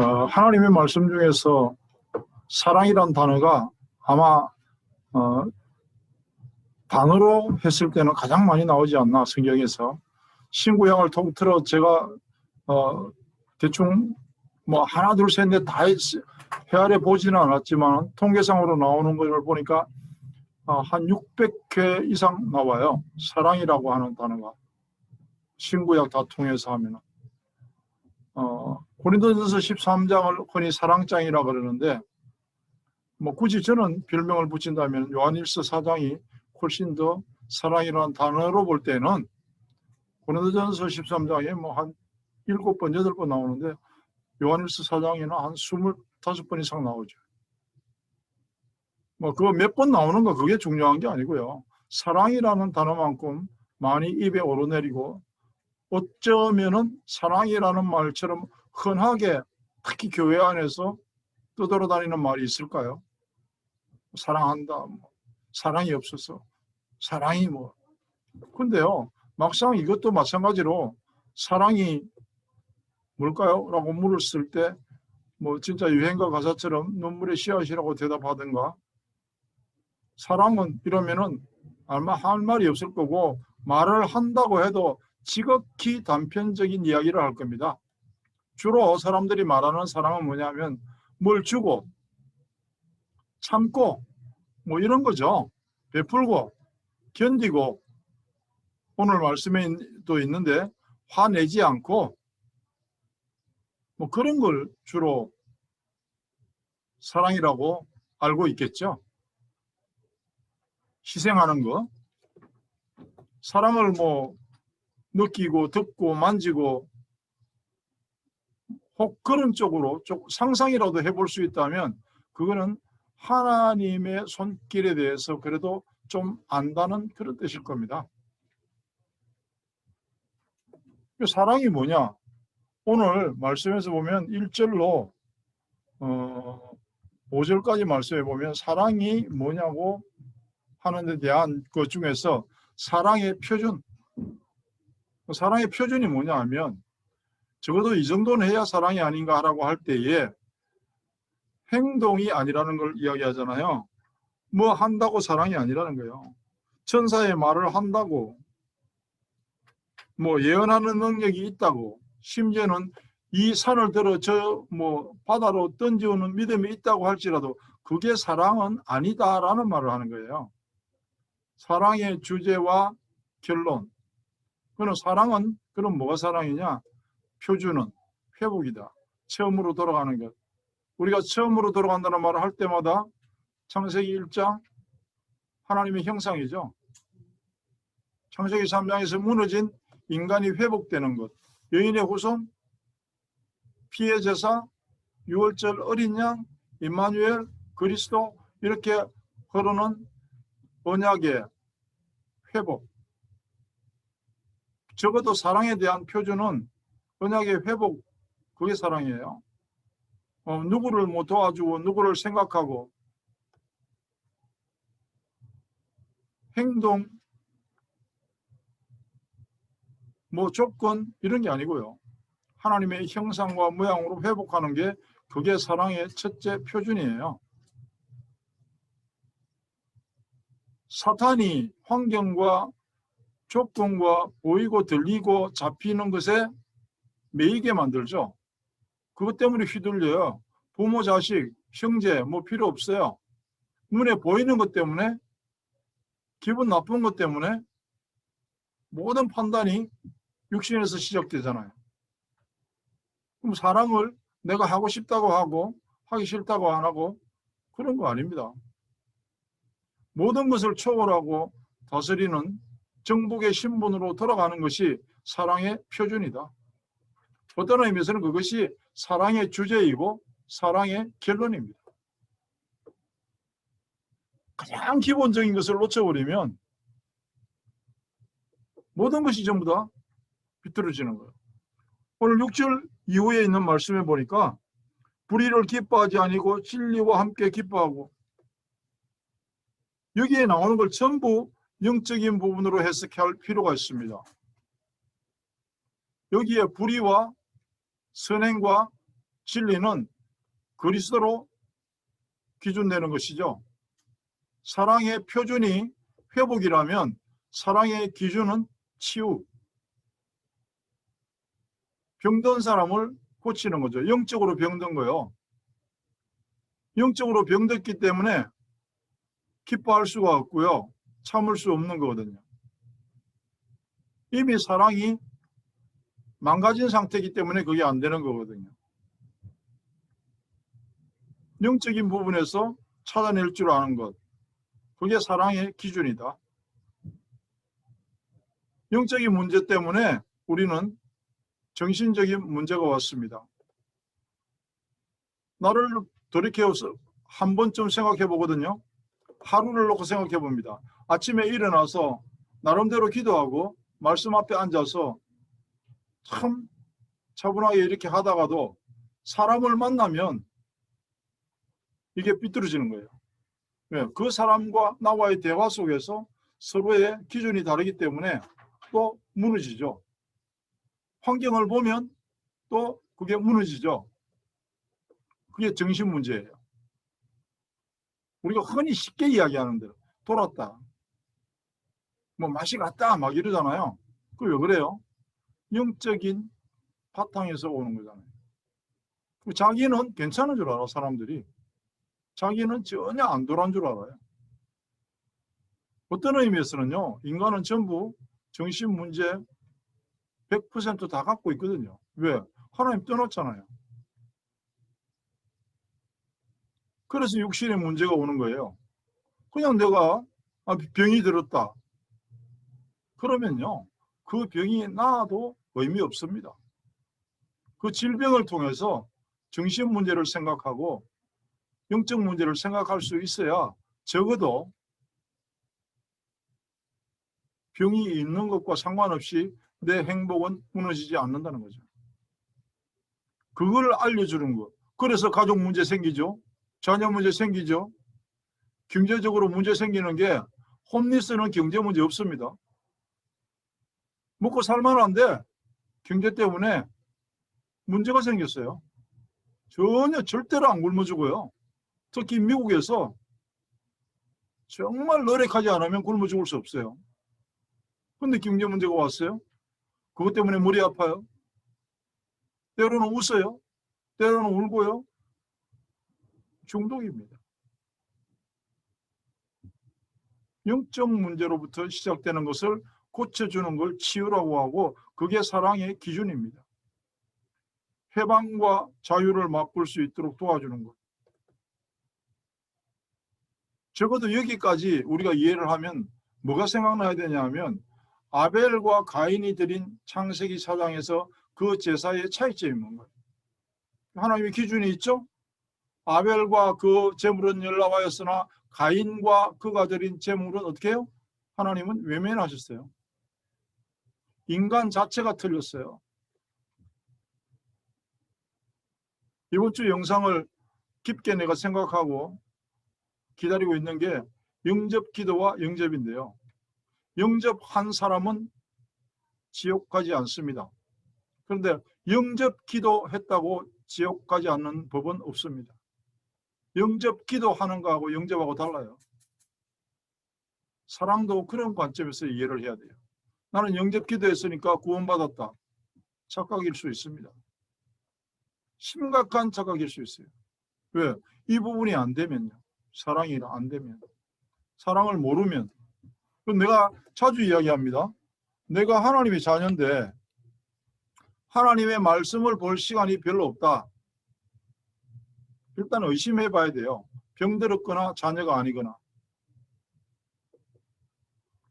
하나님의 말씀 중에서 사랑이란 단어가 아마 단어로 했을 때는 가장 많이 나오지 않나, 성경에서. 신구약을 통틀어 제가 대충 뭐 하나 둘 셋 넷 다 헤아려 보지는 않았지만 통계상으로 나오는 것을 보니까 한 600회 이상 나와요. 사랑이라고 하는 단어가. 신구약 다 통해서 하면. 고린도전서 13장을 흔히 사랑장이라고 그러는데, 뭐 굳이 저는 별명을 붙인다면 요한일서 4장이 훨씬 더 사랑이라는 단어로 볼 때는 고린도전서 13장에 뭐 한 7번, 8번 나오는데 요한일서 4장에는 한 25번 이상 나오죠. 뭐 그거 몇 번 나오는 거 그게 중요한 게 아니고요. 사랑이라는 단어만큼 많이 입에 오르내리고 어쩌면은 사랑이라는 말처럼 흔하게 특히 교회 안에서 떠돌아다니는 말이 있을까요? 사랑한다, 뭐 사랑이 없어서, 사랑이 뭐. 근데요, 막상 이것도 마찬가지로 사랑이 뭘까요? 라고 물었을 때 뭐 진짜 유행가 가사처럼 눈물의 씨앗이라고 대답하든가, 사랑은 이러면은 아마 할 말이 없을 거고 말을 한다고 해도 지극히 단편적인 이야기를 할 겁니다. 주로 사람들이 말하는 사랑은 뭐냐면 뭘 주고 참고 뭐 이런 거죠. 베풀고 견디고, 오늘 말씀에도 있는데 화내지 않고 뭐 그런 걸 주로 사랑이라고 알고 있겠죠. 희생하는 거, 사랑을 뭐 느끼고 듣고 만지고 혹 그런 쪽으로 상상이라도 해볼 수 있다면 그거는 하나님의 손길에 대해서 그래도 좀 안다는 그런 뜻일 겁니다. 사랑이 뭐냐? 오늘 말씀에서 보면 1절로 5절까지 말씀해 보면 사랑이 뭐냐고 하는 데 대한 것 중에서 사랑의 표준, 사랑의 표준이 뭐냐 하면 적어도 이 정도는 해야 사랑이 아닌가라고 할 때에 행동이 아니라는 걸 이야기하잖아요. 뭐 한다고 사랑이 아니라는 거예요. 천사의 말을 한다고, 뭐 예언하는 능력이 있다고, 심지어는 이 산을 들어 저 뭐 바다로 던지오는 믿음이 있다고 할지라도 그게 사랑은 아니다라는 말을 하는 거예요. 사랑의 주제와 결론. 그럼 사랑은 그럼 뭐가 사랑이냐? 표준은 회복이다. 처음으로 돌아가는 것. 우리가 처음으로 돌아간다는 말을 할 때마다 창세기 1장 하나님의 형상이죠. 창세기 3장에서 무너진 인간이 회복되는 것. 여인의 후손, 피의 제사, 유월절 어린 양, 임마누엘, 그리스도, 이렇게 흐르는 언약의 회복. 적어도 사랑에 대한 표준은 언약의 회복, 그게 사랑이에요. 누구를 뭐 도와주고 누구를 생각하고 행동, 뭐 조건 이런 게 아니고요. 하나님의 형상과 모양으로 회복하는 게 그게 사랑의 첫째 표준이에요. 사탄이 환경과 조건과 보이고 들리고 잡히는 것에 매이게 만들죠. 그것 때문에 휘둘려요. 부모, 자식, 형제 뭐 필요 없어요. 눈에 보이는 것 때문에, 기분 나쁜 것 때문에 모든 판단이 육신에서 시작되잖아요. 그럼 사랑을 내가 하고 싶다고 하고 하기 싫다고 안 하고 그런 거 아닙니다. 모든 것을 초월하고 다스리는 정복의 신분으로 돌아가는 것이 사랑의 표준이다. 어떤 의미에서는 그것이 사랑의 주제이고 사랑의 결론입니다. 가장 기본적인 것을 놓쳐버리면 모든 것이 전부 다 비뚤어지는 거예요. 오늘 6절 이후에 있는 말씀에 보니까 불의를 기뻐하지 아니고 진리와 함께 기뻐하고, 여기에 나오는 걸 전부 영적인 부분으로 해석할 필요가 있습니다. 여기에 불의와 선행과 진리는 그리스도로 기준되는 것이죠. 사랑의 표준이 회복이라면 사랑의 기준은 치유. 병든 사람을 고치는 거죠. 영적으로 병든 거요. 영적으로 병들기 때문에 기뻐할 수가 없고요. 참을 수 없는 거거든요. 이미 사랑이 망가진 상태이기 때문에 그게 안 되는 거거든요. 영적인 부분에서 찾아낼 줄 아는 것. 그게 사랑의 기준이다. 영적인 문제 때문에 우리는 정신적인 문제가 왔습니다. 나를 돌이켜서 한 번쯤 생각해 보거든요. 하루를 놓고 생각해 봅니다. 아침에 일어나서 나름대로 기도하고 말씀 앞에 앉아서 참 차분하게 이렇게 하다가도 사람을 만나면 이게 삐뚤어지는 거예요. 왜? 그 사람과 나와의 대화 속에서 서로의 기준이 다르기 때문에 또 무너지죠. 환경을 보면 또 그게 무너지죠. 그게 정신 문제예요. 우리가 흔히 쉽게 이야기하는 대로 돌았다. 뭐 맛이 갔다 막 이러잖아요. 그 왜 그래요? 영적인 바탕에서 오는 거잖아요. 자기는 괜찮은 줄 알아, 사람들이. 자기는 전혀 안 돌아온 줄 알아요. 어떤 의미에서는요, 인간은 전부 정신 문제 100% 다 갖고 있거든요. 왜? 하나님 떠났잖아요. 그래서 육신의 문제가 오는 거예요. 그냥 내가 병이 들었다. 그러면요, 그 병이 나아도 의미 없습니다. 그 질병을 통해서 정신 문제를 생각하고 영적 문제를 생각할 수 있어야 적어도 병이 있는 것과 상관없이 내 행복은 무너지지 않는다는 거죠. 그걸 알려주는 것. 그래서 가족 문제 생기죠. 자녀 문제 생기죠. 경제적으로 문제 생기는 게 홈리스는 경제 문제 없습니다. 먹고 살만한데 경제 때문에 문제가 생겼어요. 전혀 절대로 안 굶어 죽어요. 특히 미국에서 정말 노력하지 않으면 굶어 죽을 수 없어요. 근데 경제 문제가 왔어요. 그것 때문에 머리 아파요. 때로는 웃어요. 때로는 울고요. 중독입니다. 영적 문제로부터 시작되는 것을 고쳐주는 걸 치유라고 하고 그게 사랑의 기준입니다. 해방과 자유를 맛볼 수 있도록 도와주는 것. 적어도 여기까지 우리가 이해를 하면 뭐가 생각나야 되냐 하면 아벨과 가인이 드린 창세기 4장에서 그 제사의 차이점이 뭔가요? 하나님의 기준이 있죠? 아벨과 그 제물은 연락하였으나 가인과 그가 드린 제물은 어떻게 해요? 하나님은 외면하셨어요. 인간 자체가 틀렸어요. 이번 주 영상을 깊게 내가 생각하고 기다리고 있는 게 영접 기도와 영접인데요. 영접한 사람은 지옥 가지 않습니다. 그런데 영접 기도했다고 지옥 가지 않는 법은 없습니다. 영접 기도하는 거하고 영접하고 달라요. 사랑도 그런 관점에서 이해를 해야 돼요. 나는 영접 기도했으니까 구원받았다. 착각일 수 있습니다. 심각한 착각일 수 있어요. 왜? 이 부분이 안 되면요. 사랑이 안 되면. 사랑을 모르면. 내가 자주 이야기합니다. 내가 하나님의 자녀인데 하나님의 말씀을 볼 시간이 별로 없다. 일단 의심해 봐야 돼요. 병들었거나 자녀가 아니거나.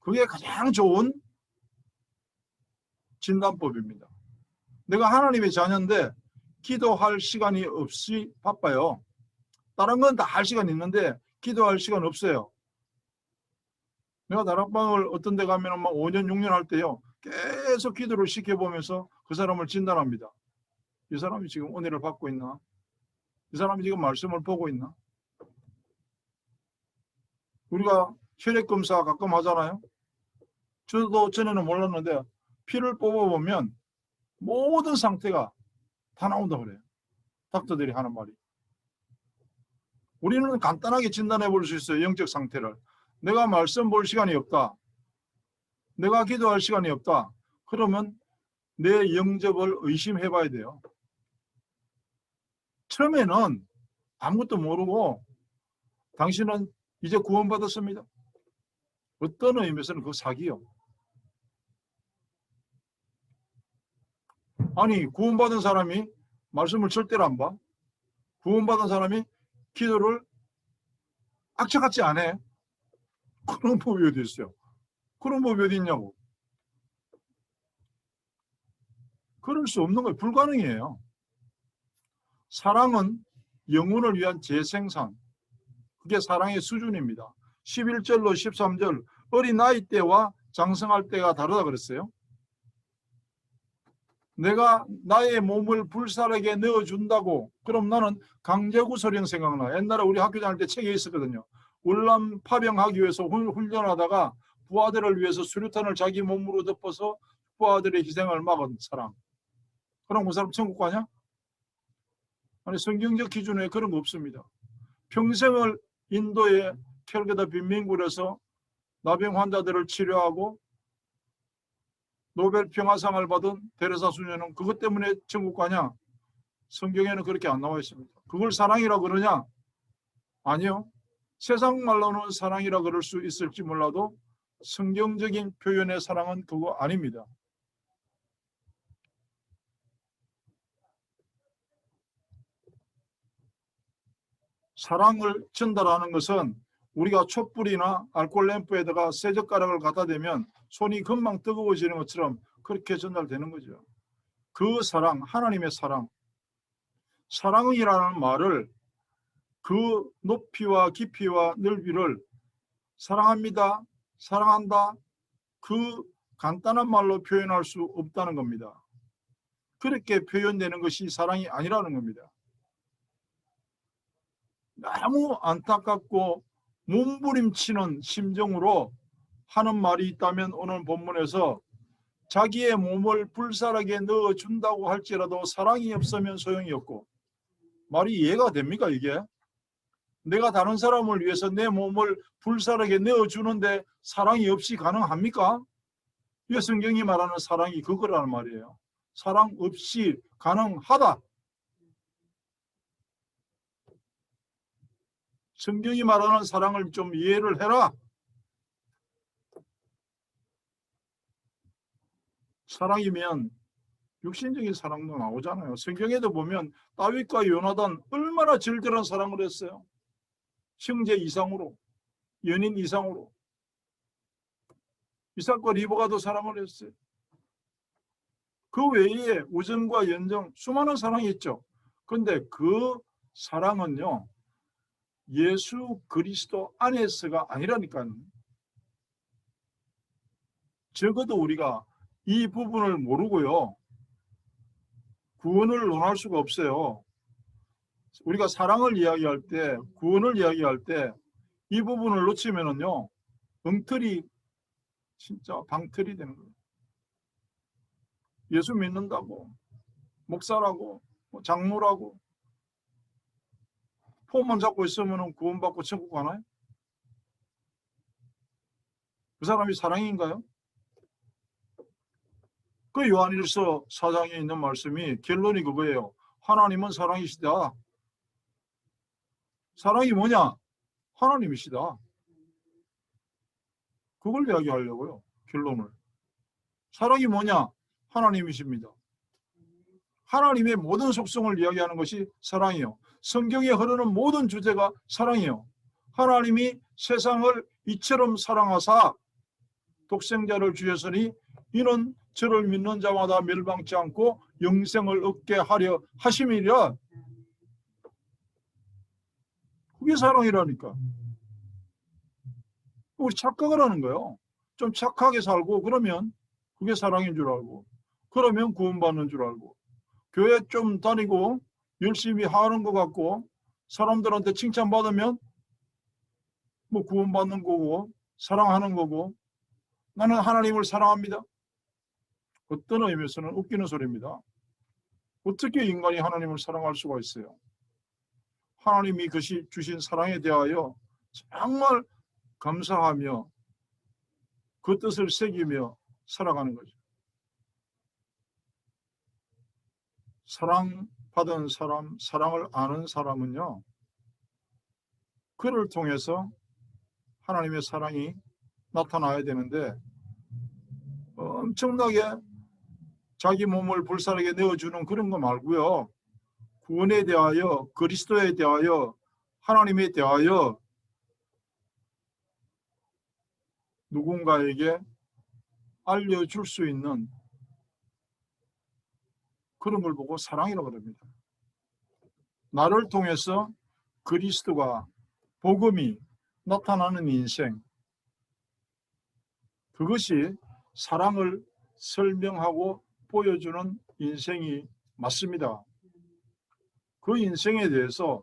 그게 가장 좋은 진단법입니다. 내가 하나님의 자녀인데 기도할 시간이 없이 바빠요. 다른 건 다 할 시간 있는데 기도할 시간 없어요. 내가 다락방을 어떤 데 가면 막 5년, 6년 할 때요. 계속 기도를 시켜보면서 그 사람을 진단합니다. 이 사람이 지금 은혜를 받고 있나? 이 사람이 지금 말씀을 보고 있나? 우리가 혈액검사 가끔 하잖아요. 저도 전에는 몰랐는데 피를 뽑아보면 모든 상태가 다 나온다 그래요. 닥터들이 하는 말이. 우리는 간단하게 진단해 볼 수 있어요. 영적 상태를. 내가 말씀 볼 시간이 없다. 내가 기도할 시간이 없다. 그러면 내 영접을 의심해 봐야 돼요. 처음에는 아무것도 모르고 당신은 이제 구원받았습니다. 어떤 의미에서는 그 사기요. 아니, 구원받은 사람이 말씀을 절대로 안 봐. 구원받은 사람이 기도를 악착같이 안 해. 그런 법이 어디 있어요? 그런 법이 어디 있냐고. 그럴 수 없는 거예요. 불가능해요. 사랑은 영혼을 위한 재생산. 그게 사랑의 수준입니다. 11절로 13절 어린 나이 때와 장성할 때가 다르다 그랬어요. 내가 나의 몸을 불살에게 넣어준다고. 그럼 나는 강제구소령 생각나. 옛날에 우리 학교 다닐 때 책에 있었거든요. 월남 파병하기 위해서 훈련하다가 부하들을 위해서 수류탄을 자기 몸으로 덮어서 부하들의 희생을 막은 사람. 그럼 그 사람 천국 가냐? 아니, 성경적 기준에 그런 거 없습니다. 평생을 인도의 캘거다 빈민굴에서 나병 환자들을 치료하고 노벨 평화상을 받은 데레사 수녀는 그것 때문에 천국 가냐? 성경에는 그렇게 안 나와 있습니다. 그걸 사랑이라고 그러냐? 아니요. 세상 말로는 사랑이라 그럴 수 있을지 몰라도 성경적인 표현의 사랑은 그거 아닙니다. 사랑을 전달하는 것은 우리가 촛불이나 알코올 램프에다가 쇠젓가락을 갖다 대면 손이 금방 뜨거워지는 것처럼 그렇게 전달되는 거죠. 그 사랑, 하나님의 사랑. 사랑이라는 말을 그 높이와 깊이와 넓이를 사랑합니다, 사랑한다, 그 간단한 말로 표현할 수 없다는 겁니다. 그렇게 표현되는 것이 사랑이 아니라는 겁니다. 너무 안타깝고 몸부림치는 심정으로 하는 말이 있다면 오늘 본문에서 자기의 몸을 불살하게 넣어준다고 할지라도 사랑이 없으면 소용이 없고, 말이 이해가 됩니까 이게? 내가 다른 사람을 위해서 내 몸을 불살하게 넣어주는데 사랑이 없이 가능합니까? 이 성경이 말하는 사랑이 그거라는 말이에요. 사랑 없이 가능하다. 성경이 말하는 사랑을 좀 이해를 해라. 사랑이면 육신적인 사랑도 나오잖아요. 성경에도 보면 다윗과 요나단 얼마나 절절한 사랑을 했어요. 형제 이상으로, 연인 이상으로. 이삭과 리브가도 사랑을 했어요. 그 외에 우정과 연정, 수많은 사랑이 있죠. 그런데 그 사랑은요, 예수 그리스도 안에서가 아니라니까요. 적어도 우리가 이 부분을 모르고요, 구원을 논할 수가 없어요. 우리가 사랑을 이야기할 때, 구원을 이야기할 때 이 부분을 놓치면은요, 엉터리, 진짜 방털이 되는 거예요. 예수 믿는다고, 목사라고, 장로라고 폼만 잡고 있으면 구원받고 천국 가나요? 그 사람이 사랑인가요? 그 요한일서 4장에 있는 말씀이 결론이 그거예요. 하나님은 사랑이시다. 사랑이 뭐냐? 하나님이시다. 그걸 이야기하려고요. 결론을. 사랑이 뭐냐? 하나님이십니다. 하나님의 모든 속성을 이야기하는 것이 사랑이요. 성경에 흐르는 모든 주제가 사랑이요. 하나님이 세상을 이처럼 사랑하사 독생자를 주셨으니 이는 저를 믿는 자마다 멸망치 않고 영생을 얻게 하려 하심이라. 그게 사랑이라니까. 우리 착각을 하는 거예요. 좀 착하게 살고 그러면 그게 사랑인 줄 알고, 그러면 구원받는 줄 알고, 교회 좀 다니고 열심히 하는 것 같고 사람들한테 칭찬받으면 뭐 구원받는 거고 사랑하는 거고, 나는 하나님을 사랑합니다. 어떤 의미에서는 웃기는 소리입니다. 어떻게 인간이 하나님을 사랑할 수가 있어요? 하나님이 주신 사랑에 대하여 정말 감사하며 그 뜻을 새기며 살아가는 거죠. 사랑받은 사람, 사랑을 아는 사람은요, 그를 통해서 하나님의 사랑이 나타나야 되는데 엄청나게 자기 몸을 불살에게 내어주는 그런 거 말고요. 구원에 대하여, 그리스도에 대하여, 하나님에 대하여 누군가에게 알려줄 수 있는 그런 걸 보고 사랑이라고 합니다. 나를 통해서 그리스도가, 복음이 나타나는 인생, 그것이 사랑을 설명하고 보여주는 인생이 맞습니다. 그 인생에 대해서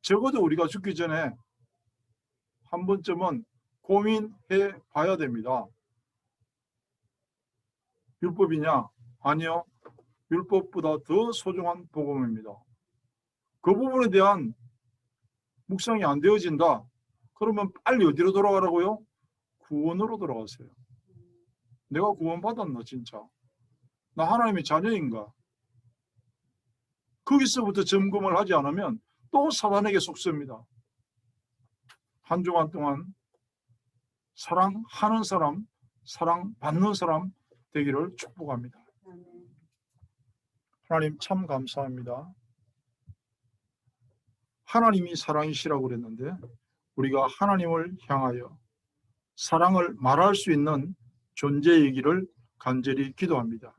적어도 우리가 죽기 전에 한 번쯤은 고민해 봐야 됩니다. 율법이냐? 아니요. 율법보다 더 소중한 복음입니다. 그 부분에 대한 묵상이 안 되어진다. 그러면 빨리 어디로 돌아가라고요? 구원으로 돌아가세요. 내가 구원받았나 진짜? 나 하나님의 자녀인가? 거기서부터 점검을 하지 않으면 또 사단에게 속습니다. 한 주간 동안 사랑하는 사람, 사랑받는 사람 되기를 축복합니다. 하나님 참 감사합니다. 하나님이 사랑이시라고 그랬는데 우리가 하나님을 향하여 사랑을 말할 수 있는 존재이기를 간절히 기도합니다.